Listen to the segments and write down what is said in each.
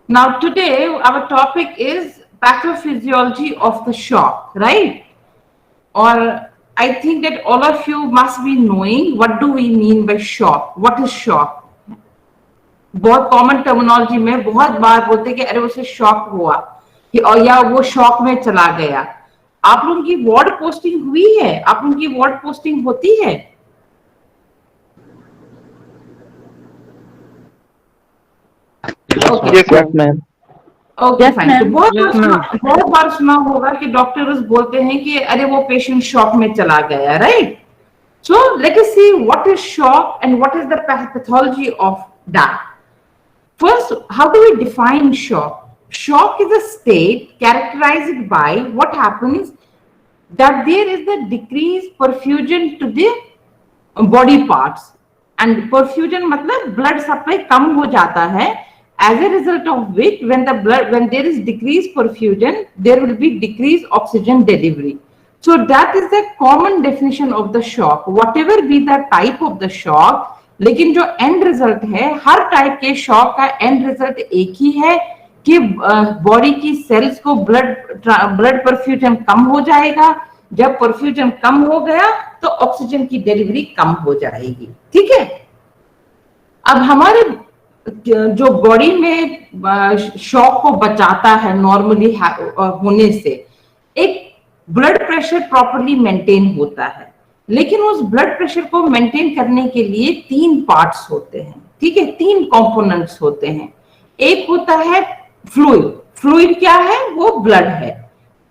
Now today our topic is pathophysiology of the shock, right? Or I think that all of you must be knowing what do we mean by shock. What is shock? बहुत common terminology में बहुत बार बोलते हैं कि अरे उसे shock हुआ कि और या वो शॉक में चला गया। आप लोगों की वार्ड पोस्टिंग हुई है? आप लोगों की वार्ड पोस्टिंग होती है? Okay Yes, ma'am. Okay fine. तो Yes, ma'am. बहुत बार सुना होगा कि डॉक्टर्स बोलते हैं कि अरे वो पेशेंट शॉक में चला गया, right? So let us see what is shock and what is the pathology of that. First, how do we define shock? Shock is a state characterized by what happens that there is the decreased perfusion to the body parts, and perfusion मतलब blood supply कम हो जाता है, as a result of which when there is decreased perfusion there will be decreased oxygen delivery. So that is the common definition of the shock, whatever be the type of the shock. लेकिन जो and result है, हर type के shock का and result एक ही है कि body की सेल्स को ब्लड परफ्यूजन कम हो जाएगा। जब परफ्यूजन कम हो गया तो ऑक्सीजन की डिलीवरी कम हो जाएगी, ठीक है। अब हमारे जो बॉडी में शॉक को बचाता है नॉर्मली होने से, एक ब्लड प्रेशर प्रॉपर्ली मेंटेन होता है, लेकिन उस ब्लड प्रेशर को मेंटेन करने के लिए 3 पार्ट्स होते हैं, ठीक है, 3 कंपोनेंट्स होते हैं। एक होता है फ्लूइड। फ्लूइड क्या है? वो ब्लड है।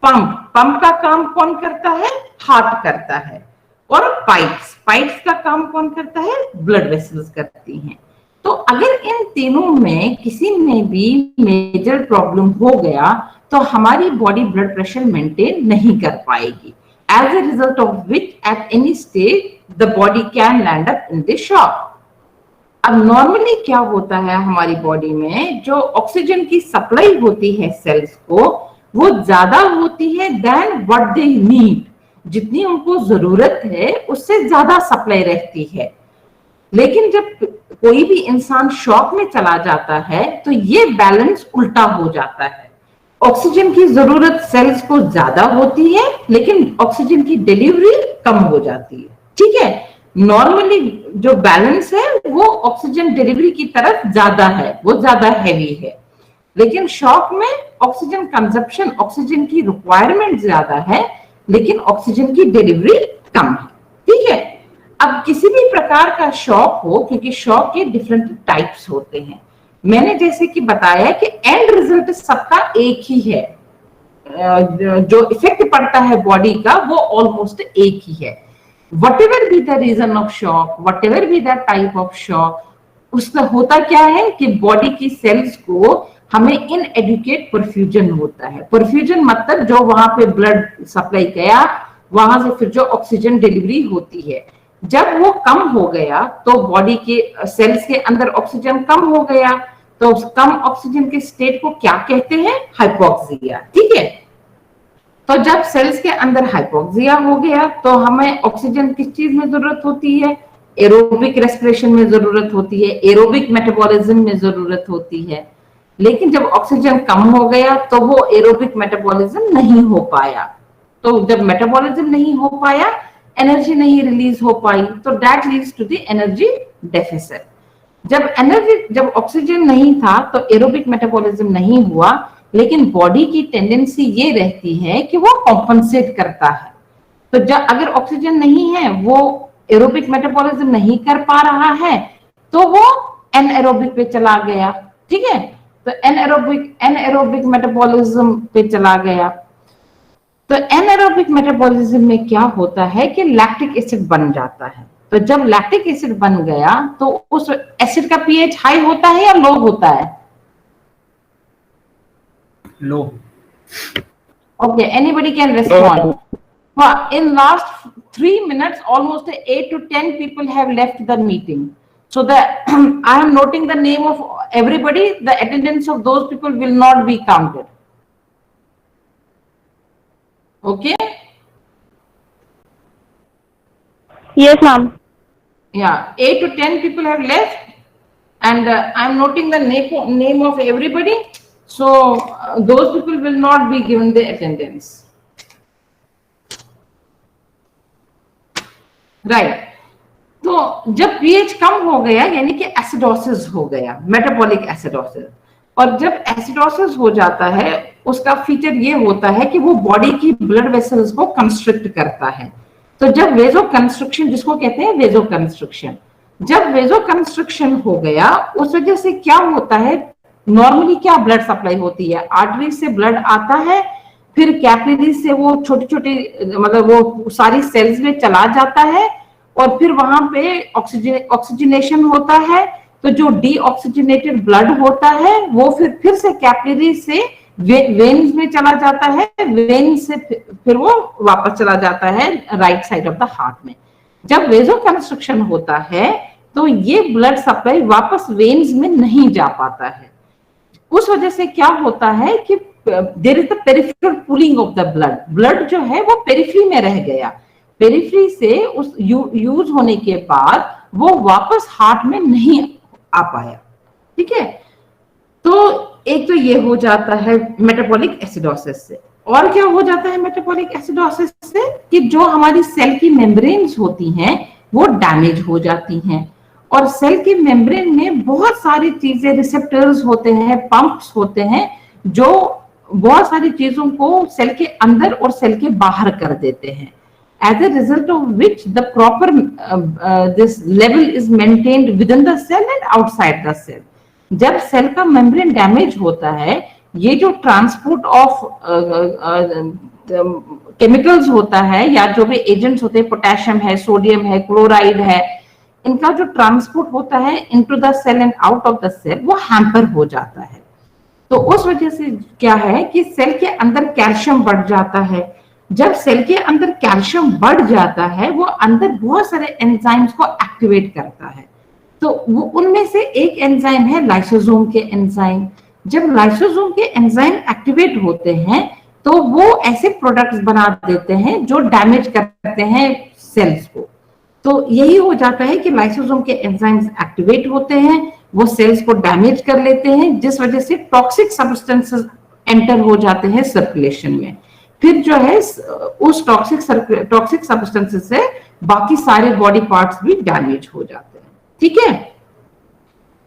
पंप का काम कौन करता है? हार्ट करता है। और पाइप्स का काम कौन करता है? ब्लड वेसल्स करती हैं। तो अगर इन तीनों में किसी में भी मेजर प्रॉब्लम हो गया तो हमारी बॉडी ब्लड प्रेशर मेंटेन नहीं कर पाएगी, as a result of which at any stage the body can land up in the shock. अब नॉर्मली क्या होता है हमारी बॉडी में, जो ऑक्सीजन की सप्लाई होती है सेल्स को, वो ज्यादा होती है देन व्हाट दे नीड। जितनी उनको जरूरत है उससे ज्यादा सप्लाई रहती है। लेकिन जब कोई भी इंसान शॉक में चला जाता है तो ये बैलेंस उल्टा हो जाता है। ऑक्सीजन की जरूरत सेल्स को ज्यादा होती है लेकिन ऑक्सीजन की डिलीवरी कम हो जाती है, ठीक है। नॉर्मली जो बैलेंस है वो ऑक्सीजन डिलीवरी की तरफ ज्यादा है, वो ज्यादा हैवी है। लेकिन शॉक में ऑक्सीजन कंजप्शन, ऑक्सीजन की रिक्वायरमेंट ज्यादा है लेकिन ऑक्सीजन की डिलीवरी कम है, ठीक है। अब किसी भी प्रकार का शॉक हो, क्योंकि शॉक के डिफरेंट टाइप्स होते हैं, मैंने जैसे कि बताया कि एंड रिजल्ट सबका एक ही है, जो इफेक्ट पड़ता है बॉडी का वो ऑलमोस्ट एक ही है। Whatever be the reason of shock, whatever be the type of shock, उसका होता क्या है कि बॉडी की सेल्स को हमें इनएडुकेट परफ्यूजन होता है। परफ्यूजन मतलब जो वहां पे ब्लड सप्लाई गया वहां से फिर जो ऑक्सीजन डिलीवरी होती है, जब वो कम हो गया तो बॉडी के सेल्स के अंदर ऑक्सीजन कम हो गया, तो उस कम ऑक्सीजन के स्टेट को क्या कहते हैं? हाइपोक्सिया, ठीक है। तो जब सेल्स के अंदर हाइपोक्सिया हो गया तो हमें ऑक्सीजन किस चीज में जरूरत होती है? एरोबिक रेस्पिरेशन में जरूरत होती है, एरोबिक मेटाबॉलिज्म में जरूरत होती है। लेकिन जब ऑक्सीजन कम हो गया तो वो एरोबिक मेटाबॉलिज्म नहीं हो पाया, तो जब मेटाबॉलिज्म नहीं हो पाया, एनर्जी नहीं रिलीज हो पाई, तो that leads to the energy deficit. जब ऑक्सीजन नहीं था तो एरोबिक मेटाबॉलिज्म नहीं हुआ, लेकिन बॉडी की टेंडेंसी ये रहती है कि वो कॉम्पनसेट करता है। तो जब अगर ऑक्सीजन नहीं है, वो एरोबिक मेटाबॉलिज्म नहीं कर पा रहा है, तो वो एनएरोबिक पे चला गया, ठीक है। तो एनएरोबिक मेटाबॉलिज्म पे चला गया। तो एनारोबिक मेटाबॉलिज्म में क्या होता है कि लैक्टिक एसिड बन जाता है। तो जब लैक्टिक एसिड बन गया तो उस एसिड का पीएच हाई होता है या लो होता है? Low. Okay, anybody can respond. In last 3 minutes almost 8 to 10 people have left the meeting, so that I am noting the name of everybody. The attendance of those people will not be counted. Okay. Yes, ma'am. Yeah, 8 to 10 people have left, and I'm noting the name of everybody. So those people will not be given the attendance. Right. तो जब pH कम हो गया यानी कि acidosis हो गया, metabolic acidosis, और जब एसिडोसिस हो जाता है उसका फीचर ये होता है कि वो बॉडी की ब्लड वेसल्स को कंस्ट्रिक्ट करता है। तो जब वेजो कंस्ट्रक्शन, जिसको कहते हैं वेजो कंस्ट्रक्शन, जब वेजो कंस्ट्रक्शन हो गया उस वजह से क्या होता है, नॉर्मली क्या ब्लड सप्लाई होती है, आर्टरी से ब्लड आता है, फिर कैपिलरी से वो छोटी छोटी मतलब वो सारी सेल्स में चला जाता है, और फिर वहां पे ऑक्सीजनेशन होता है। तो जो डीऑक्सीजनेटेड ब्लड होता है वो फिर से कैपिलरी से वेन्स में चला जाता है, वेन से फिर वो वापस चला जाता है right side of the heart में। जब वेजो कंस्ट्रक्शन होता है तो ये ब्लड सप्लाई वापस वेन्स में नहीं जा पाता है। उस वजह से क्या होता है कि there is the peripheral pooling of the blood, blood जो है वो पेरिफेरी में रह गया, पेरिफेरी से उस यूज होने के बाद वो वापस हार्ट में नहीं आ पाया। ठीक है, तो एक तो ये हो जाता है मेटाबॉलिक एसिडोसिस से। और क्या हो जाता है मेटाबॉलिक एसिडोसिस से कि जो हमारी सेल की मेम्ब्रेन्स होती हैं वो डैमेज हो जाती हैं, और सेल की मेम्ब्रेन में बहुत सारी चीजें, रिसेप्टर्स होते हैं, पंप्स होते हैं, जो बहुत सारी चीजों को सेल के अंदर और सेल के बाहर कर देते हैं। As a result of which the proper this level is maintained within the cell and outside the cell. जब सेल का मेम्ब्रेन डैमेज होता है, ये जो ट्रांसपोर्ट ऑफ केमिकल्स होता है या जो भी एजेंट्स होते हैं, पोटेशियम है, सोडियम है, क्लोराइड है, इनका जो ट्रांसपोर्ट होता है into the cell and out of the cell वो हैम्पर हो जाता है। तो उस वजह से क्या है कि सेल के अंदर कैल्शियम बढ़ जाता है। जब सेल के अंदर कैल्शियम बढ़ जाता है वो अंदर बहुत सारे एंजाइम्स को एक्टिवेट करता है। तो वो उनमें से एक एंजाइम है लाइसोसोम के एंजाइम। जब लाइसोसोम के एंजाइम एक्टिवेट होते हैं तो वो ऐसे प्रोडक्ट्स बना देते हैं जो डैमेज करते हैं सेल्स को। तो यही हो जाता है कि लाइसोसोम के एंजाइम्स एक्टिवेट होते हैं, वो सेल्स को डैमेज कर लेते हैं, जिस वजह से टॉक्सिक सब्सटेंसेस एंटर हो जाते हैं सर्कुलेशन में। फिर जो है उस टॉक्सिक सब्सटेंसेस से बाकी सारे बॉडी पार्ट्स भी डैमेज हो जाते हैं। ठीक है,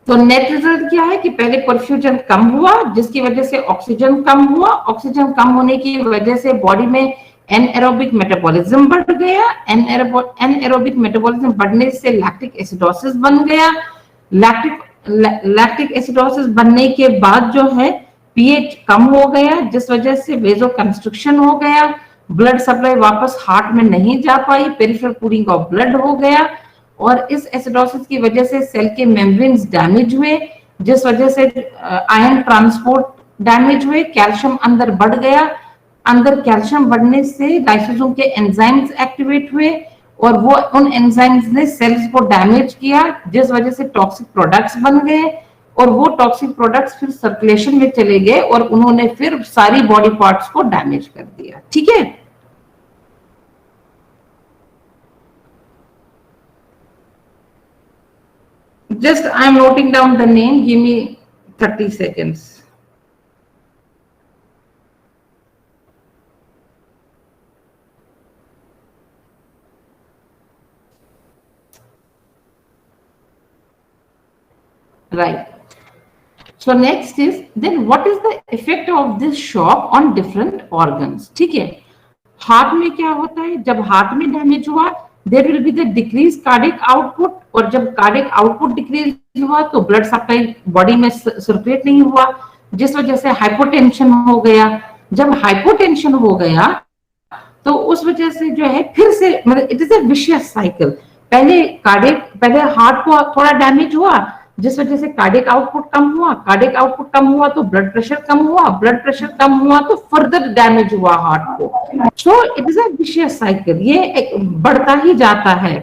तो नेट रिजल्ट क्या है कि पहले परफ्यूजन कम हुआ जिसकी वजह से ऑक्सीजन कम हुआ, ऑक्सीजन कम होने की वजह से बॉडी में एनएरोबिक मेटाबॉलिज्म बढ़ गया, एनएरोबिक मेटाबॉलिज्म बढ़ने से लैक्टिक एसिडोसिस बन गया, लैक्टिक एसिडोसिस बनने के बाद जो है पीएच कम हो गया जिस वजह से वेजो कंस्ट्रक्शन हो गया, ब्लड सप्लाई वापस हार्ट में नहीं जा पाई, पेरिफेरल पूलिंग ऑफ ब्लड हो गया, और इस एसिडोसिस की वजह से सेल के मेम्ब्रेन्स डैमेज हुए जिस वजह से आयन ट्रांसपोर्ट डैमेज हुए, कैल्शियम अंदर बढ़ गया, अंदर कैल्शियम बढ़ने से लाइसोसोम के एंजाइम्स एक्टिवेट हुए और वो उन एंजाइम्स ने सेल्स को डैमेज किया जिस वजह से टॉक्सिक प्रोडक्ट्स बन गए, और वो टॉक्सिक प्रोडक्ट्स फिर सर्कुलेशन में चले गए और उन्होंने फिर सारी बॉडी पार्ट्स को डैमेज कर दिया। ठीक है, just I am noting down the name, give me 30 seconds. Right. So next is then what is the effect of this shock on different organs? ठीक है, हार्ट में क्या होता है, जब हार्ट में डैमेज हुआ there will be the decrease cardiac output, और जब कार्डियक आउटपुट डिक्रीज हुआ तो ब्लड सप्लाई बॉडी में सर्कुलेट नहीं हुआ जिस वजह से हाइपोटेंशन हो गया। जब हाइपोटेंशन हो गया तो उस वजह से जो है फिर से मतलब it is a vicious cycle, पहले हार्ट को थोड़ा डैमेज हुआ जिस वजह से कार्डियक आउटपुट कम हुआ, कार्डियक आउटपुट कम हुआ तो ब्लड प्रेशर कम हुआ, ब्लड प्रेशर कम हुआ तो फर्दर डैमेज हुआ हार्ट को। So it is a vicious cycle, ये बढ़ता ही जाता है।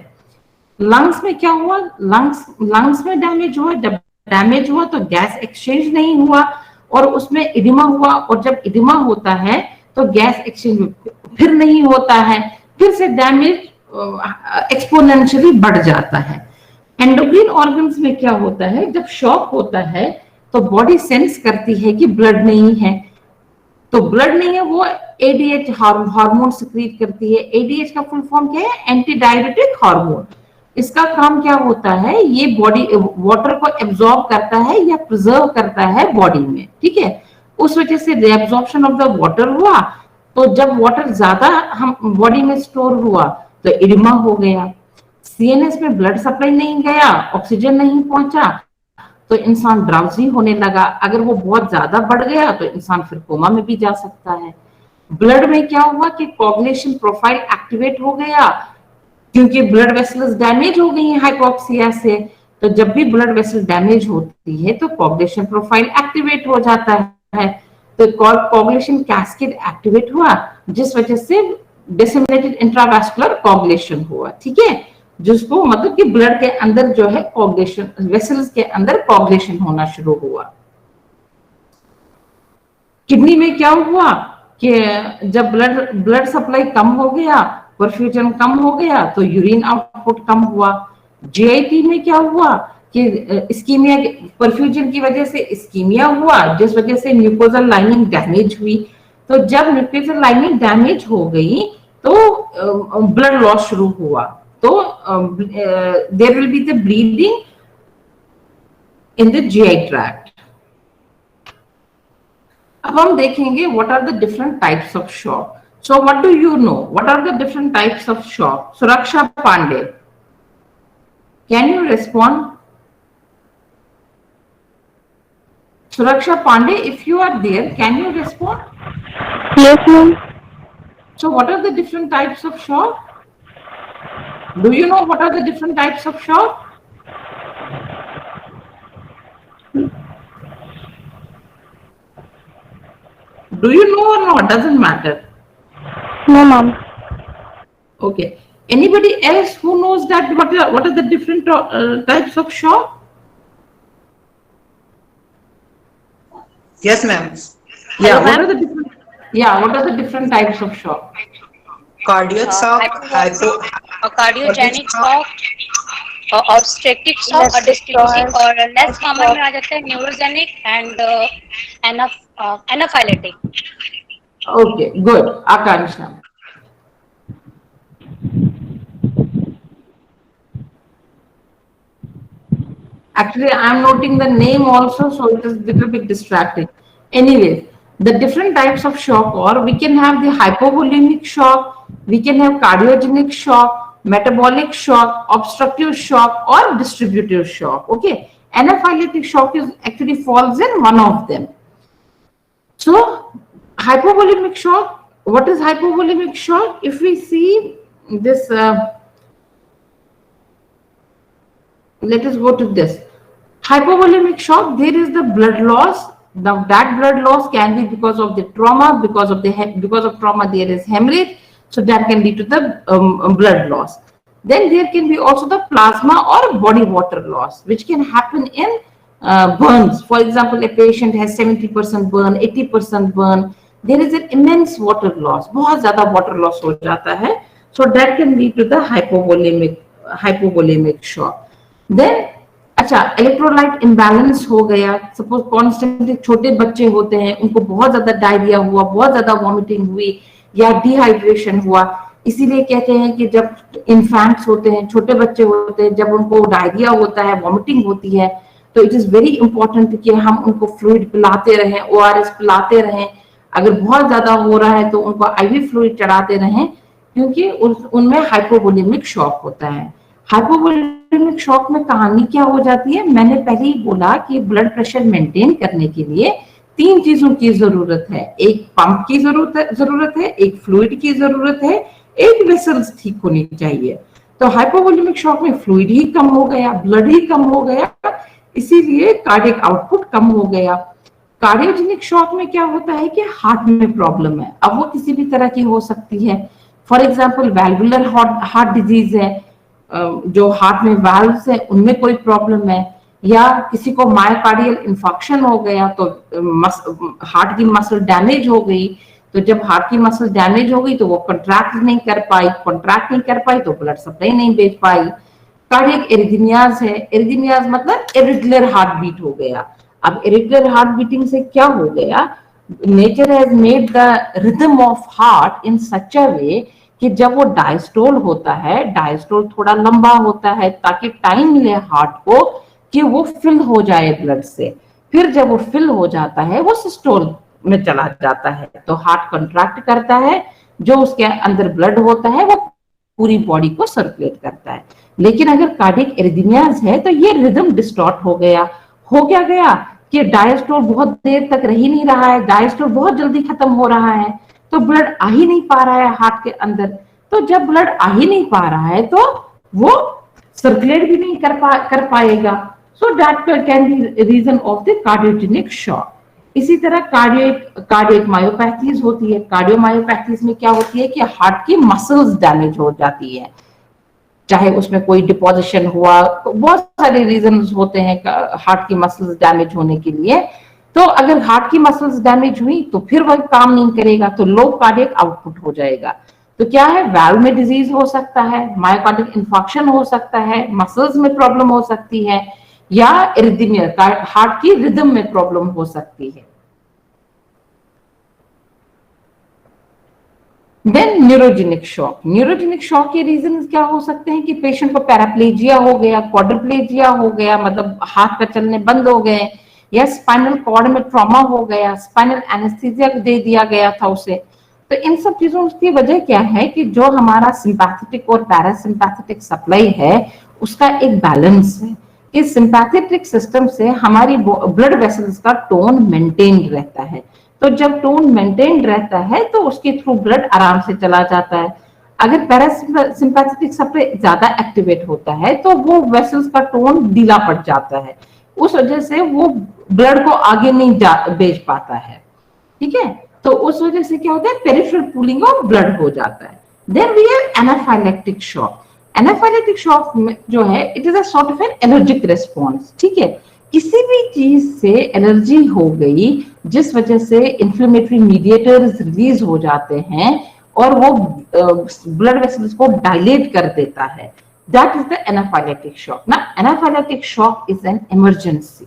लंग्स में क्या हुआ, लंग्स में डैमेज हुआ, जब डैमेज हुआ तो गैस एक्सचेंज नहीं हुआ और उसमें इडिमा हुआ, और जब इडिमा होता है तो गैस एक्सचेंज फिर नहीं होता है, फिर से डैमेज एक्सपोनेंशियली बढ़ जाता है। एंडोक्राइन ऑर्गन्स में क्या होता है, जब शॉक होता है तो बॉडी सेंस करती है कि ब्लड नहीं है, तो ब्लड नहीं है, वो एडीएच हार्मोन सिक्रीट करती है। एडीएच का फुल फॉर्म क्या है? Anti diuretic hormone. इसका काम क्या होता है? ये बॉडी वाटर को एब्जॉर्ब करता है या प्रिजर्व करता है बॉडी में, ठीक है। उस वजह से रीअब्जॉर्प्शन ऑफ द वाटर हुआ, तो जब वाटर ज्यादा हम बॉडी में स्टोर हुआ तो इडिमा हो गया, सीएनएस में ब्लड सप्लाई नहीं गया, ऑक्सीजन नहीं पहुंचा, तो इंसान ड्राउजी होने लगा। अगर वो बहुत ज्यादा बढ़ गया तो इंसान फिर कोमा में भी जा सकता है। ब्लड में क्या हुआ कि कोगुलेशन प्रोफाइल एक्टिवेट हो गया, क्योंकि ब्लड वेसल्स डैमेज हो गई हैं हाइपोक्सिया से। तो जब भी ब्लड वेसल डैमेज होती है तो कोगुलेशन प्रोफाइल एक्टिवेट हो जाता है, तो कोगुलेशन कैस्केड एक्टिवेट हुआ, जिस वजह से डिसेमिनेटेड इंट्रावास्कुलर कोगुलेशन हुआ, ठीक है, जिसको मतलब कि ब्लड के अंदर जो है कोगुलेशन, वेसल्स के अंदर कोगुलेशन होना शुरू हुआ। किडनी में क्या हुआ कि जब ब्लड सप्लाई कम हो गया, परफ्यूजन कम हो गया, तो यूरिन आउटपुट कम हुआ। जीआईटी में क्या हुआ कि इस्कीमिया, परफ्यूजन की वजह से इस्कीमिया हुआ, जिस वजह से म्यूकोजल लाइनिंग डैमेज हुई। तो जब म्यूकोजल लाइनिंग डैमेज हो गई तो ब्लड लॉस शुरू हुआ, तो there will be the bleeding in the GI tract. अब हम देखेंगे what are the different types of shock. So what do you know, what are the different types of shock? Suraksha Pandey, can you respond? Suraksha Pandey, if you are there, can you respond? Yes, ma'am. So what are the different types of shock? Do you know what are the different types of shock? Do you know or not? Doesn't matter. No, ma'am. Okay. Anybody else who knows that what are the different types of shock? Yes, ma'am. Yeah. What are the different? Yeah. What are the different types of shock? Cardiac shock, cardiogenic shock, obstructive shock, distributive, और less common में आ जाता है neurogenic and anaphylactic. Okay, good. Akansha. Actually, I am noting the name also, so it is a little bit distracting. Anyways, the different types of shock, or we can have the hypovolemic shock, we can have cardiogenic shock, metabolic shock, obstructive shock, or distributive shock. Okay, anaphylactic shock is actually falls in one of them. So, hypovolemic shock. What is hypovolemic shock? If we see this. Let us go to this. Hypovolemic shock, there is the blood loss. Now that blood loss can be because of the trauma, because of trauma there is hemorrhage, so that can lead to the blood loss. Then there can be also the plasma or body water loss, which can happen in burns. For example, a patient has 70% burn, 80% burn. There is an immense water loss. बहुत ज़्यादा water loss हो जाता है, so that can lead to the hypovolemic shock. Then अच्छा, electrolyte imbalance हो गया। Suppose constantly छोटे बच्चे होते हैं, उनको बहुत ज्यादा डायरिया हुआ, बहुत ज्यादा वॉमिटिंग हुई या डिहाइड्रेशन हुआ। इसीलिए कहते हैं कि जब इन्फेंट्स होते हैं, छोटे बच्चे होते हैं, जब उनको डायरिया होता है, वॉमिटिंग होती है, तो इट इज वेरी इंपॉर्टेंट कि हम उनको फ्लूइड पिलाते रहें, ओआरएस पिलाते रहें। अगर बहुत ज्यादा हो रहा है तो उनको आईवी फ्लूइड चढ़ाते रहें, क्योंकि उनमें हाइपोवोलेमिक शॉक होता है। हाइपोवोलेमिक शॉक में कहानी क्या हो जाती है? मैंने पहले ही बोला कि ब्लड प्रेशर मेंटेन करने के लिए 3 चीजों की जरूरत है। एक पंप की जरूरत है, एक फ्लूइड की जरूरत है, एक वेसल्स ठीक होनी चाहिए। तो हाइपोवोलेमिक शॉक में फ्लूइड ही कम हो गया, ब्लड ही कम हो गया, इसीलिए कार्डियक आउटपुट कम हो गया। कार्डियोजेनिक शॉक में क्या होता है कि हार्ट में प्रॉब्लम है। अब वो किसी भी तरह की हो सकती है। For example valvular heart disease है, जो हार्ट में वाल्व्स है उनमें कोई प्रॉब्लम है, या किसी को मायोकार्डियल इंफेक्शन हो गया तो हार्ट की मसल डैमेज हो गई। तो जब हार्ट की मसल डैमेज हो गई तो वो कॉन्ट्रैक्ट नहीं कर पाई तो ब्लड सप्लाई नहीं भेज पाई। कार्डियक एरिथमियाज है, एरिथमियाज मतलब इरेगुलर हार्ट बीट हो गया। अब इरेगुलर हार्ट बीटिंग से क्या हो गया, nature has made the rhythm of heart in such a way कि जब वो डायस्टोल होता है, डायस्टोल थोड़ा लंबा होता है ताकि टाइम मिले हार्ट को कि वो फिल हो जाए ब्लड से। फिर जब वो फिल हो जाता है वो सिस्टोल में चला जाता है, तो हार्ट कंट्रैक्ट करता है, जो उसके अंदर ब्लड होता है वो पूरी बॉडी को सर्कुलेट करता है। लेकिन अगर कार्डियक एरिथमियाज है तो ये रिदम डिस्टॉर्ट हो गया। हो क्या गया कि डायस्टोल बहुत देर तक रह ही नहीं रहा है, डायस्टोल बहुत जल्दी खत्म हो रहा है, तो ब्लड आ ही नहीं पा रहा है हार्ट के अंदर। तो जब ब्लड आ ही नहीं पा रहा है तो वो सर्कुलेट भी नहीं कर पाएगा। So that can be reason of the cardiogenic shock. इसी तरह कार्डियक मायोपैथीज होती है। कार्डियोमायोपैथीज में क्या होती है कि हार्ट की मसल्स डैमेज हो जाती है, चाहे उसमें कोई डिपोजिशन हुआ, तो बहुत सारे रीजंस होते हैं हार्ट की मसल्स डैमेज होने के लिए। तो अगर हार्ट की मसल्स डैमेज हुई तो फिर वह काम नहीं करेगा, तो लो कार्डियक आउटपुट हो जाएगा। तो क्या है, वाल्व में डिजीज हो सकता है, मायोकार्डिक इंफार्क्शन हो सकता है, मसल्स में प्रॉब्लम हो सकती है, या इरिथमिया हार्ट की रिदम में प्रॉब्लम हो सकती है। Then neurogenic shock. Neurogenic shock के रीजन क्या हो सकते हैं कि पेशेंट को पैराप्लेजिया हो गया, क्वाड्रिप्लेजिया हो गया, मतलब हाथ का चलने बंद हो गए, या स्पाइनल कॉर्ड में ट्रॉमा हो गया, स्पाइनल एनेस्थीसिया दे दिया गया था उसे। तो इन सब चीजों की वजह क्या है कि जो हमारा सिंपैथेटिक और पैरासिम्पैथेटिक सप्लाई है उसका एक बैलेंस है। इस सिंपैथेटिक सिस्टम से हमारी ब्लड वेसल्स का टोन मेंटेन रहता है, तो जब टोन मेंटेन रहता है तो उसके थ्रू ब्लड आराम से चला जाता है। अगर पैरासिम्पैथेटिक सप्लाई ज्यादा एक्टिवेट होता है तो वो वेसल्स का टोन ढीला पड़ जाता है, उस वजह से वो ब्लड को आगे नहीं भेज पाता है। ठीक है, तो उस वजह से क्या होता है, पेरिफेरल पूलिंग ऑफ ब्लड हो जाता है। Then we have anaphylactic shock. Anaphylactic shock जो है it is a sort of an allergic response. ठीक है, किसी भी चीज से एलर्जी हो गई जिस वजह से इन्फ्लेमेटरी मीडिएटर्स रिलीज हो जाते हैं और वो ब्लड वेसल्स को डायलेट कर देता है, that is the anaphylactic shock ना। Anaphylactic shock is an emergency.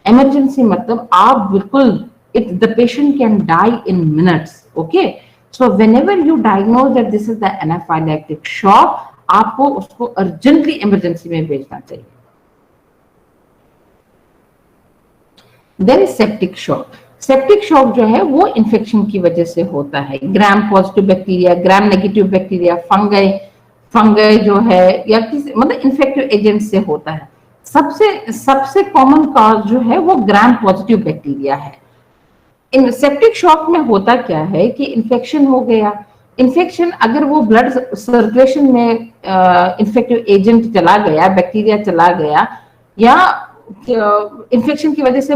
Emergency मतलब आप बिल्कुल the patient can die in minutes. Okay, so whenever you diagnose that this is the anaphylactic shock, आपको उसको अर्जेंटली इमरजेंसी में भेजना चाहिए। Then septic shock. Septic shock जो है वो इन्फेक्शन की वजह से होता है, gram positive bacteria, gram negative bacteria, fungi जो है, या किसी मतलब इन्फेक्टिव एजेंट से होता है। सबसे कॉमन कॉज जो है वो ग्राम पॉजिटिव बैक्टीरिया है। इन सेप्टिक शॉक में होता क्या है कि इन्फेक्शन हो गया, इन्फेक्शन अगर वो ब्लड सर्कुलेशन में इन्फेक्टिव एजेंट चला गया, बैक्टीरिया चला गया, या इन्फेक्शन की वजह से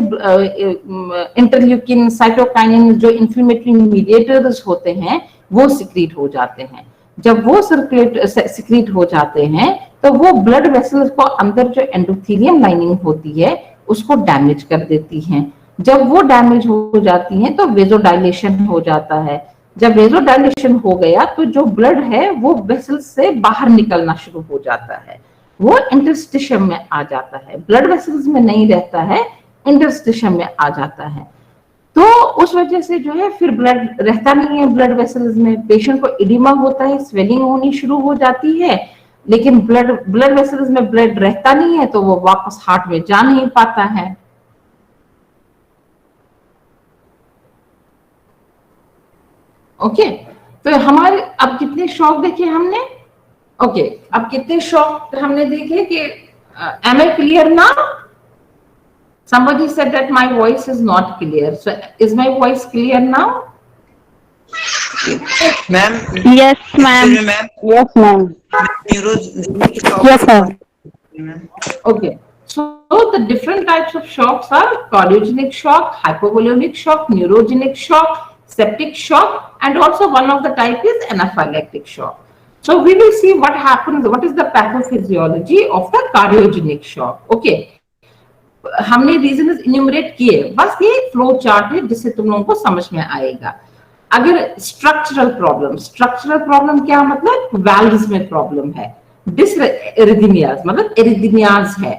इंटरल्यूकिन, साइटोकाइनिन जो इन्फ्लेमेटरी मीडिएटर्स होते हैं वो सिक्रीट हो जाते हैं। जब वो सिक्रीट हो जाते हैं तो वो ब्लड वेसल्स को अंदर जो एंडोथेलियम लाइनिंग होती है उसको डैमेज कर देती हैं। जब वो डैमेज हो जाती हैं तो वेजोडाइलेशन हो जाता है। जब वेजोडाइलेशन हो गया तो जो ब्लड है वो वेसल्स से बाहर निकलना शुरू हो जाता है, वो इंटरस्टिशियम में आ जाता है, ब्लड वेसल्स में नहीं रहता है, इंटरस्टिशियम में आ जाता है। तो उस वजह से जो है फिर ब्लड रहता नहीं है ब्लड वेसल्स में, पेशेंट को एडिमा होता है, स्वेलिंग होनी शुरू हो जाती है, लेकिन ब्लड वेसल्स में ब्लड रहता नहीं है तो वो वापस हार्ट में जा नहीं पाता है। ओके, तो हमारे अब कितने शॉक देखे हमने? ओके, अब कितने शॉक हमने देखे कि am I clear now? Somebody said that my voice is not clear. So is my voice clear now? Ma'am. Yes, ma'am. Yes, ma'am. Yes, sir. Okay. So the different types of shocks are cardiogenic shock, hypovolemic shock, neurogenic shock, septic shock, and also one of the type is anaphylactic shock. So we will see what happens, what is the pathophysiology of the cardiogenic shock. Okay, हमने reason enumerate किए, बस ये flow chart है जिससे तुम लोगों को समझ में आएगा। अगर स्ट्रक्चरल प्रॉब्लम क्या मतलब, वैल्व्स में प्रॉब्लम है, डिसइरिथमियाज मतलब एरिथमियाज है,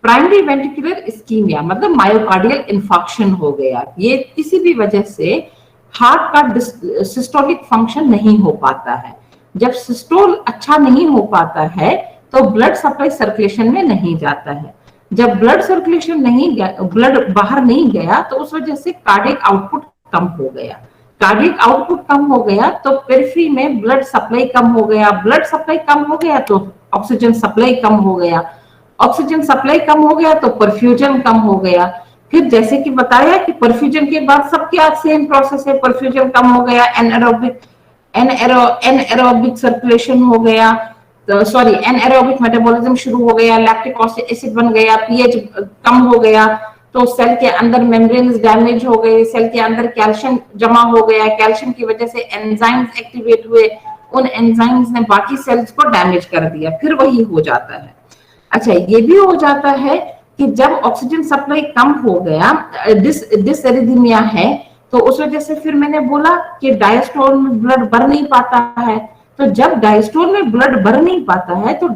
प्राइमरी वेंट्रिकुलर इस्कीमिया मतलब मायोकार्डियल इन्फॉक्शन हो गया, ये किसी भी वजह से हार्ट का सिस्टोलिक फंक्शन नहीं हो पाता है। जब सिस्टोल अच्छा नहीं हो पाता है तो ब्लड सप्लाई सर्कुलेशन में नहीं जाता है। जब ब्लड सर्कुलेशन नहीं गया, ब्लड बाहर नहीं गया, तो उस वजह से कार्डियक आउटपुट कम हो गया। कार्डियक आउटपुट कम हो गया तो पेरिफेरी में ब्लड सप्लाई कम हो गया, ब्लड सप्लाई कम हो गया तो ऑक्सीजन सप्लाई कम हो गया, ऑक्सीजन सप्लाई कम हो गया तो परफ्यूजन कम हो गया। फिर जैसे कि बताया कि परफ्यूजन के बाद सबके सेम प्रोसेस है, परफ्यूजन कम हो गया, एनएरोबिक सर्कुलेशन हो गया, सॉरी एनएरोबिक मेटाबॉलिज्म शुरू हो गया, लैक्टिक एसिड बन गया, पीएच कम हो गया, तो सेल के अंदर मेम्ब्रेन्स डैमेज हो गए, सेल के अंदर कैल्शियम जमा हो गया, कैल्शियम की वजह से एंजाइम्स एक्टिवेट हुए, उन एंजाइम्स ने बाकी सेल्स को डैमेज कर दिया, फिर वही हो जाता है। अच्छा, ये भी हो जाता है कि जब ऑक्सीजन सप्लाई कम हो गया, डिसएरिथमिया है, तो उस वजह से फिर मैंने बोला कि डायस्टोल में ब्लड भर नहीं पाता है। तो जब डायस्टोल में ब्लड भर नहीं पाता है तो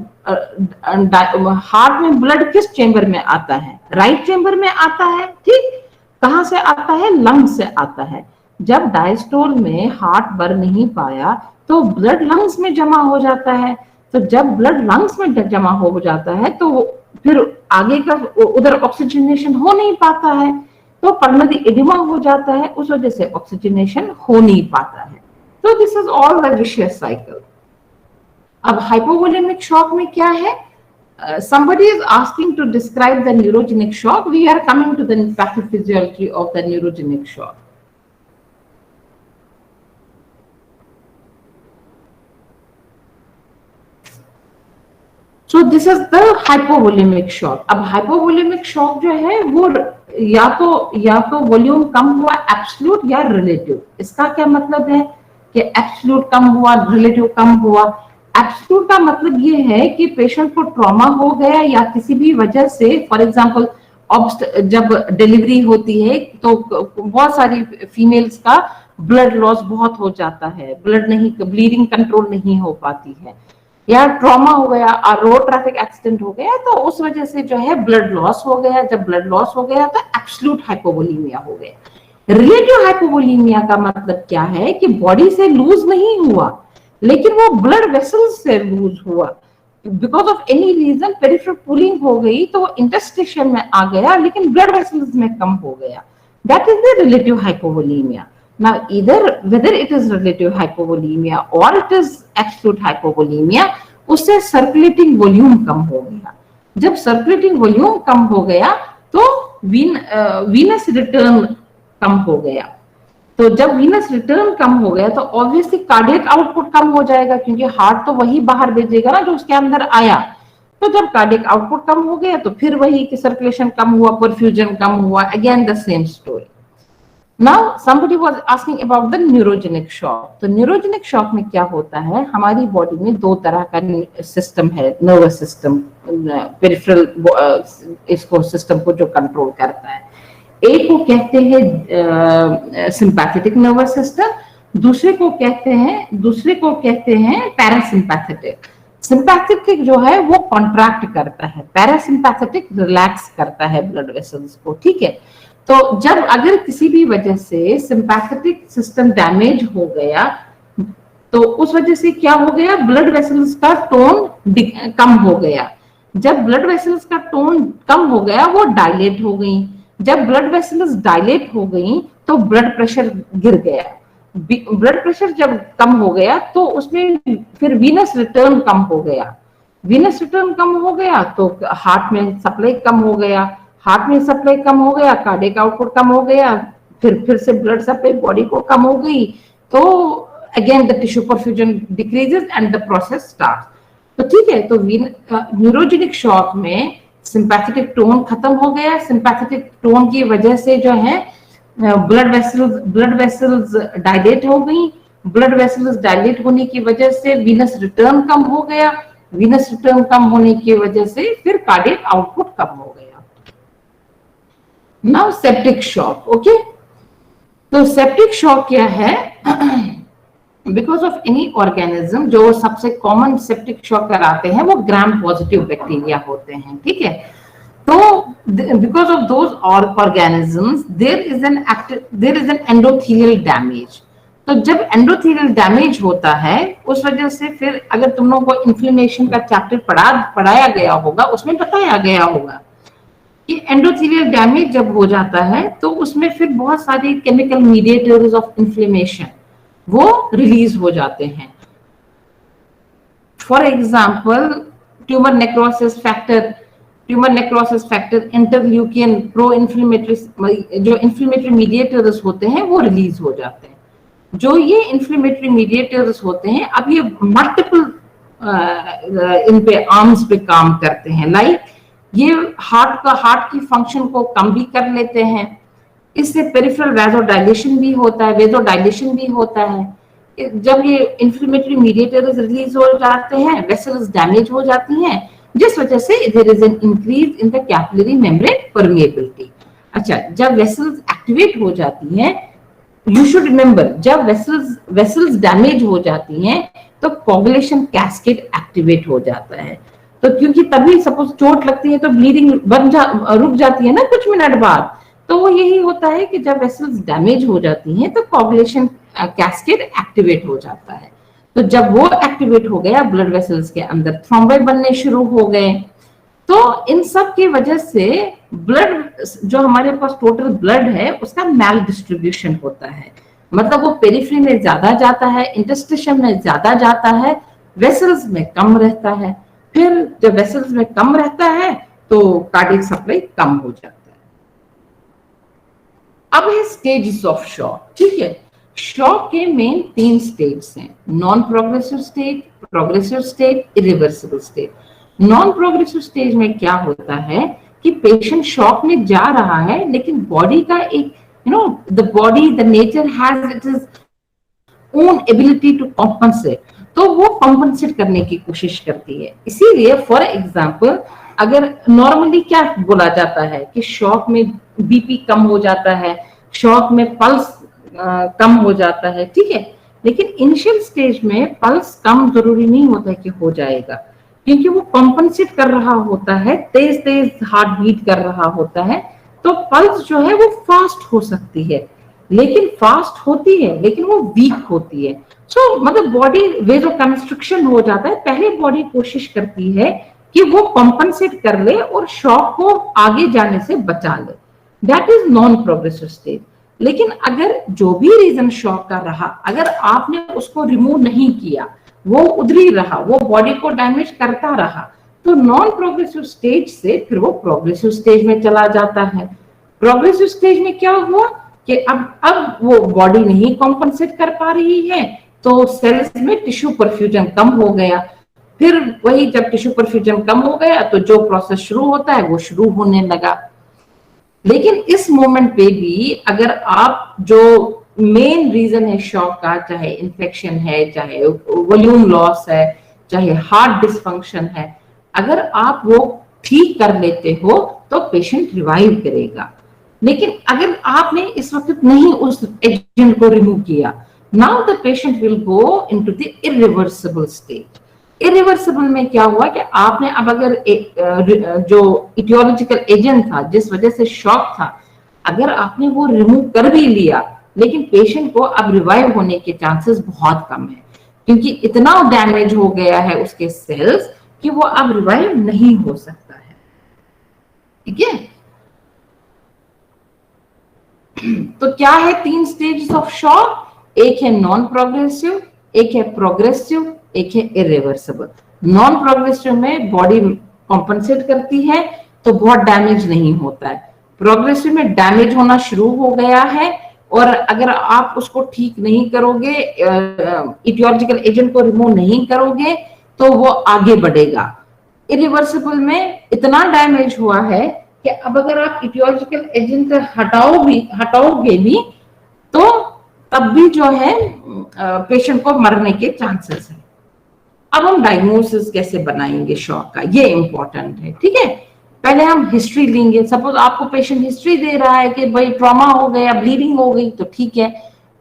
हार्ट में ब्लड किस चेंबर में आता है? राइट चेंबर में आता है। ठीक, कहां से आता है? लंग्स से आता है। जब डायस्टोल में हार्ट भर नहीं पाया तो ब्लड लंग्स में जमा हो जाता है। तो जब ब्लड लंग्स में जमा हो जाता है तो फिर आगे का उधर ऑक्सीजनेशन हो नहीं पाता है, तो पल्मोनरी एडिमा हो जाता है, उस वजह से ऑक्सीजनेशन हो नहीं पाता है। तो this is all the vicious cycle. अब हाइपोवोलेमिक शॉक में क्या है? Somebody is asking to describe the neurogenic shock. We are coming to the pathophysiology of the neurogenic shock. So this is the hypovolemic shock. अब hypovolemic shock जो है वो या तो वॉल्यूम कम हुआ एब्सोल्यूट या रिलेटिव। इसका क्या मतलब है कि एब्सोल्यूट कम हुआ, रिलेटिव कम हुआ? एब्सोल्यूट का मतलब ये है कि पेशेंट को ट्रॉमा हो गया या किसी भी वजह से, फॉर एग्जांपल जब डिलीवरी होती है तो बहुत सारी फीमेल्स का ब्लड लॉस बहुत हो जाता है, ब्लीडिंग कंट्रोल नहीं हो पाती है, या ट्रॉमा हो गया और रोड ट्रैफिक एक्सीडेंट हो गया तो उस वजह से जो है ब्लड लॉस हो गया। जब ब्लड लॉस हो गया तो एब्सोल्यूट हाइपोवोलीमिया हो गया। रिलेटिव हाइपोवोलीमिया का मतलब क्या है कि बॉडी से लूज नहीं हुआ लेकिन वो ब्लड वेसल्स से लूज हुआ, because of any reason peripheral pooling हो गई तो वो इंटरस्टिशियल में आ गया लेकिन ब्लड वेसल्स में कम हो गया। That is the relative hypovolaemia. Now whether it is relative hypovolemia or it is absolute hypovolemia, उससे सर्कुलेटिंग वॉल्यूम कम हो गया। जब सर्कुलेटिंग वॉल्यूम कम हो गया तो वीनस रिटर्न कम हो गया। तो जब वीनस रिटर्न कम हो गया तो ऑब्वियसली कार्डियक आउटपुट कम हो जाएगा, क्योंकि हार्ट तो वही बाहर भेजेगा ना जो उसके अंदर आया। तो जब कार्डियक आउटपुट कम हो गया तो फिर वही कि सर्कुलेशन कम हुआ, परफ्यूजन कम हुआ, again the same story. Now somebody was asking about the neurogenic shock. तो neurogenic shock में क्या होता है? हमारी बॉडी में दो तरह का सिस्टम है, नर्वस सिस्टम, पेरिफेरल इसको सिस्टम को जो कंट्रोल करता है। एक को कहते हैं सिंपैथेटिक नर्वस सिस्टम, दूसरे को कहते हैं पैरासिम्पैथेटिक। सिंपैथेटिक जो है वो कॉन्ट्रैक्ट करता है, पैरासिम्पैथेटिक रिलैक्स करता है ब्लड वेसल्स को। ठीक है, तो जब अगर किसी भी वजह से सिंपैथेटिक सिस्टम डैमेज हो गया तो उस वजह से क्या हो गया? ब्लड वेसल्स का टोन कम हो गया। जब ब्लड वेसल्स का टोन कम हो गया वो डायलेट हो गई। जब ब्लड वेसल्स डायलेट हो गई तो ब्लड प्रेशर गिर गया। ब्लड प्रेशर जब कम हो गया तो उसमें फिर वीनस रिटर्न कम हो गया। वीनस रिटर्न कम हो गया तो हार्ट में सप्लाई कम हो गया। हार्ट में सप्लाई कम हो गया, कार्डियक आउटपुट कम हो गया, फिर से ब्लड सप्लाई बॉडी को कम हो गई, तो again the tissue perfusion decreases and the process starts. तो ठीक है, तो न्यूरोजेनिक शॉक में सिंपैथेटिक टोन खत्म हो गया। सिंपैथेटिक टोन की वजह से जो है ब्लड वेसल्स डायलेट हो गई। ब्लड वेसल्स डायलेट होने की वजह से वीनस रिटर्न कम हो गया। वीनस रिटर्न कम होने की वजह से फिर कार्डियक आउटपुट कम हो गया। Now septic shock, okay? तो septic shock क्या है? Because of any organism, जो सबसे कॉमन septic shock कराते हैं वो ग्राम पॉजिटिव बैक्टीरिया होते हैं। ठीक है, तो because of those organisms there is an endothelial damage. तो जब एंडोथेलियल डैमेज होता है उस वजह से फिर अगर तुम लोगों को इन्फ्लेमेशन का चैप्टर पढ़ाया गया होगा उसमें बताया गया होगा कि एंडोथेलियल डैमेज जब हो जाता है तो उसमें फिर बहुत सारे केमिकल मीडिएटर्स ऑफ इन्फ्लेमेशन वो रिलीज हो जाते हैं. For example tumour necrosis factor, interleukin, pro inflammatory, जो इन्फ्लेमेटरी मीडिएटर्स होते हैं वो रिलीज हो जाते हैं. जो ये इन्फ्लेमेटरी मीडिएटर्स होते हैं अब ये मल्टीपल इन पे आर्म्स पे काम करते हैं. लाइक ये हार्ट की फंक्शन को कम भी कर लेते हैं. इससे पेरिफेरल वेजोडाइलेशन भी होता है. जब ये इन्फ्लेमेटरी मीडिएटर्स रिलीज हो जाते हैं वेसल्स डैमेज हो जाती हैं जिस वजह से there is an increase in the capillary membrane permeability. अच्छा, जब वेसल्स एक्टिवेट हो जाती हैं, यू शुड रिमेंबर जब वेसल्स डैमेज हो जाती हैं तो कोगुलेशन कैस्केड एक्टिवेट हो जाता है. तो क्योंकि तभी सपोज चोट लगती है तो ब्लीडिंग रुक जाती है ना कुछ मिनट बाद. तो वो यही होता है कि जब वेसल्स डैमेज हो जाती हैं तो कोगुलेशन कैस्केड एक्टिवेट हो जाता है. तो जब वो एक्टिवेट हो गया ब्लड वेसल्स के अंदर थ्रोम्बे बनने शुरू हो गए. तो इन सब की वजह से ब्लड जो हमारे पास टोटल ब्लड है उसका मैल डिस्ट्रीब्यूशन होता है. मतलब वो पेरिफेरी में ज्यादा जाता है, इंटरस्टिशियम में ज्यादा जाता है, वेसल्स में कम रहता है. फिर जब वेसल्स में कम रहता है तो कार्डियक सप्लाई कम हो जाता है. अब है स्टेजेस ऑफ शॉक. ठीक है, शॉक के मेन 3 स्टेज हैं, non progressive stage, progressive stage, irreversible stage. Non progressive stage में क्या होता है कि पेशेंट शॉक में जा रहा है लेकिन बॉडी का एक the nature has its own ability to compensate. तो वो कॉम्पनसेट करने की कोशिश करती है. इसीलिए फॉर एग्जांपल अगर नॉर्मली क्या बोला जाता है कि शॉक में बीपी कम हो जाता है, शॉक में पल्स कम हो जाता है. ठीक है, लेकिन इनिशियल स्टेज में पल्स कम जरूरी नहीं होता है कि हो जाएगा क्योंकि वो कॉम्पनसेट कर रहा होता है, तेज तेज हार्ट बीट कर रहा होता है. तो पल्स जो है वो फास्ट हो सकती है लेकिन फास्ट होती है लेकिन वो वीक होती है. सो मतलब बॉडी वेज ऑफ कंस्ट्रक्शन हो जाता है. पहले बॉडी कोशिश करती है कि वो कॉम्पनसेट कर ले और शॉक को आगे जाने से बचा ले. That is non progressive stage. लेकिन अगर जो भी रीजन शॉक का रहा अगर आपने उसको रिमूव नहीं किया, वो उधर ही रहा, वो बॉडी को डैमेज करता रहा, तो नॉन प्रोग्रेसिव स्टेज से फिर वो प्रोग्रेसिव स्टेज में चला जाता है. प्रोग्रेसिव स्टेज में क्या हुआ कि अब वो बॉडी नहीं कॉम्पनसेट कर पा रही है तो सेल्स में टिश्यू परफ्यूजन कम हो गया. फिर वही जब टिश्यू परफ्यूजन कम हो गया तो जो प्रोसेस शुरू होता है वो शुरू होने लगा. लेकिन इस मोमेंट पे भी अगर आप जो मेन रीजन है शॉक का, चाहे इन्फेक्शन है, चाहे वॉल्यूम लॉस है, चाहे हार्ट डिसफंक्शन है, अगर आप वो ठीक कर लेते हो तो पेशेंट रिवाइव करेगा. लेकिन अगर आपने इस वक्त नहीं उस एजेंट को रिमूव किया, now the patient will go into the irreversible stage. Irreversible में क्या हुआ कि आपने अब अगर जो इटियोलॉजिकल एजेंट था जिस वजह से शॉक था, अगर आपने वो रिमूव कर भी लिया लेकिन पेशेंट को अब रिवाइव होने के चांसेस बहुत कम है क्योंकि इतना डैमेज हो गया है उसके सेल्स कि वो अब रिवाइव नहीं हो सकता है. ठीक है, तो क्या है 3 स्टेजेस ऑफ शॉक? एक है नॉन प्रोग्रेसिव, एक है प्रोग्रेसिव, एक है इरिवर्सिबल. नॉन प्रोग्रेसिव में बॉडी कॉम्पनसेट करती है तो बहुत डैमेज नहीं होता है. प्रोग्रेसिव में डैमेज होना शुरू हो गया है और अगर आप उसको ठीक नहीं करोगे, इटियोलॉजिकल एजेंट को रिमूव नहीं करोगे तो वो आगे बढ़ेगा. इरिवर्सिबल में इतना डैमेज हुआ है कि अब अगर आप इटियोलॉजिकल एजेंट हटाओगे भी तो तब भी जो है पेशेंट को मरने के चांसेस है. अब हम डायग्नोसिस कैसे बनाएंगे शॉक का, ये इंपॉर्टेंट है. ठीक है, पहले हम हिस्ट्री लेंगे. सपोज आपको पेशेंट हिस्ट्री दे रहा है कि भाई ट्रॉमा हो गया, ब्लीडिंग हो गई, तो ठीक है,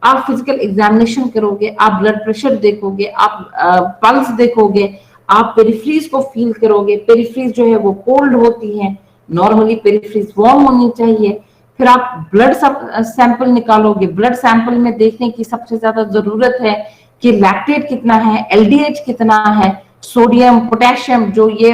आप फिजिकल एग्जामिनेशन करोगे, आप ब्लड प्रेशर देखोगे, आप पल्स देखोगे, आप पेरिफ्रीज को फील करोगे. पेरिफ्रीज जो है वो कोल्ड होती हैं, नॉर्मली पेरिफेरीज वार्म होनी चाहिए। फिर आप ब्लड सैंपल निकालोगे, ब्लड सैंपल में देखने की सबसे ज्यादा जरूरत है कि लैक्टेट कितना है, एलडीएच कितना है, सोडियम पोटेशियम जो ये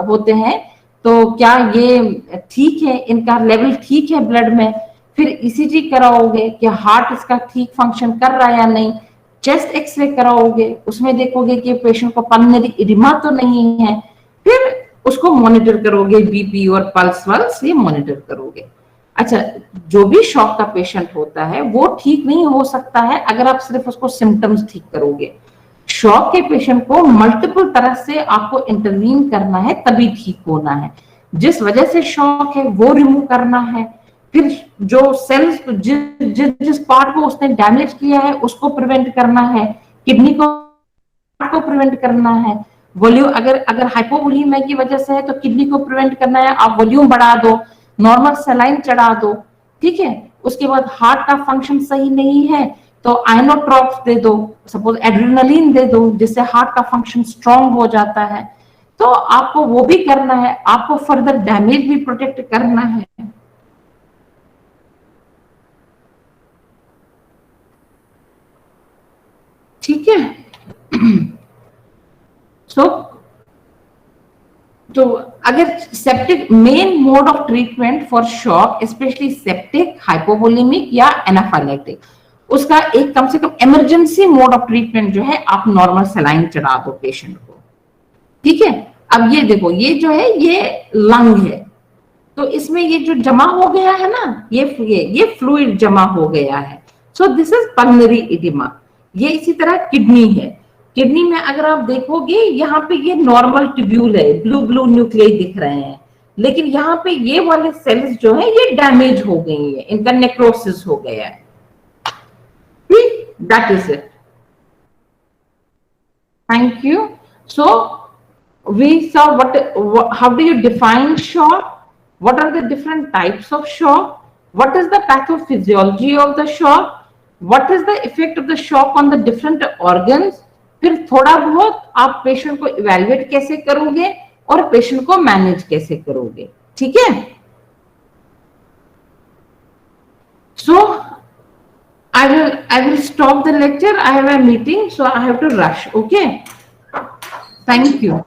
होते हैं, तो क्या ये ठीक है, इनका लेवल ठीक है ब्लड में। फिर ईसीजी कराओगे कि हार्ट इसका ठीक फंक्शन कर रहा है या नहीं। चेस्ट एक्सरे कराओगे, उसमें देखोगे कि पेशेंट को पल्मोनरी एडिमा तो नहीं है। फिर उसको मॉनिटर करोगे, बीपी और पल्स वल्स ये मॉनिटर करोगे। अच्छा, जो भी शॉक का पेशेंट होता है वो ठीक नहीं हो सकता है अगर आप सिर्फ उसको सिम्टम्स ठीक करोगे। शॉक के पेशेंट को मल्टीपल तरह से आपको इंटरवीन करना है, तभी ठीक होना है। जिस वजह से शॉक है वो रिमूव करना है। फिर जो सेल्स जिस पार्ट को उसने डैमेज किया है उसको प्रिवेंट करना है, किडनी को प्रिवेंट करना है। वॉल्यूम अगर हाइपोवोल्यूमिया की वजह से है तो किडनी को प्रिवेंट करना है, आप वॉल्यूम बढ़ा दो, नॉर्मल सलाइन चढ़ा दो, ठीक है। उसके बाद हार्ट का फंक्शन सही नहीं है तो आयनोट्रॉप्स दे दो, सपोज एड्रेनलिन दे दो, जिससे हार्ट का फंक्शन स्ट्रांग हो जाता है। तो आपको वो भी करना है, आपको फर्दर डैमेज भी प्रोटेक्ट करना है। ठीक है। तो अगर septic main mode of treatment for shock specially septic, hypovolemic या एनाफाइलेक्टिक, उसका एक कम से कम इमरजेंसी मोड ऑफ ट्रीटमेंट जो है आप नॉर्मल सलाइन चढ़ा दो पेशेंट को, ठीक है। अब ये देखो, ये जो है ये लंग है, तो इसमें ये जो जमा हो गया है ना, ये फ्लूइड जमा हो गया है, so this is pulmonary oedema. ये इसी तरह किडनी है, किडनी में अगर आप देखोगे यहाँ पे ये नॉर्मल ट्यूब्यूल है, ब्लू ब्लू न्यूक्लियस दिख रहे हैं, लेकिन यहाँ पे ये वाले सेल्स जो है ये डैमेज हो गई है, इनका नेक्रोसिस हो गया है। That is it, thank you. So we saw how do you define shock, what are the different types of shock, what is the pathophysiology of the shock, what is the effect of the shock on the different organs। फिर थोड़ा बहुत आप patient को evaluate कैसे करोगे और patient को manage कैसे करोगे, ठीक है। सो I will stop the lecture, I have a meeting, so I have to rush, okay, thank you।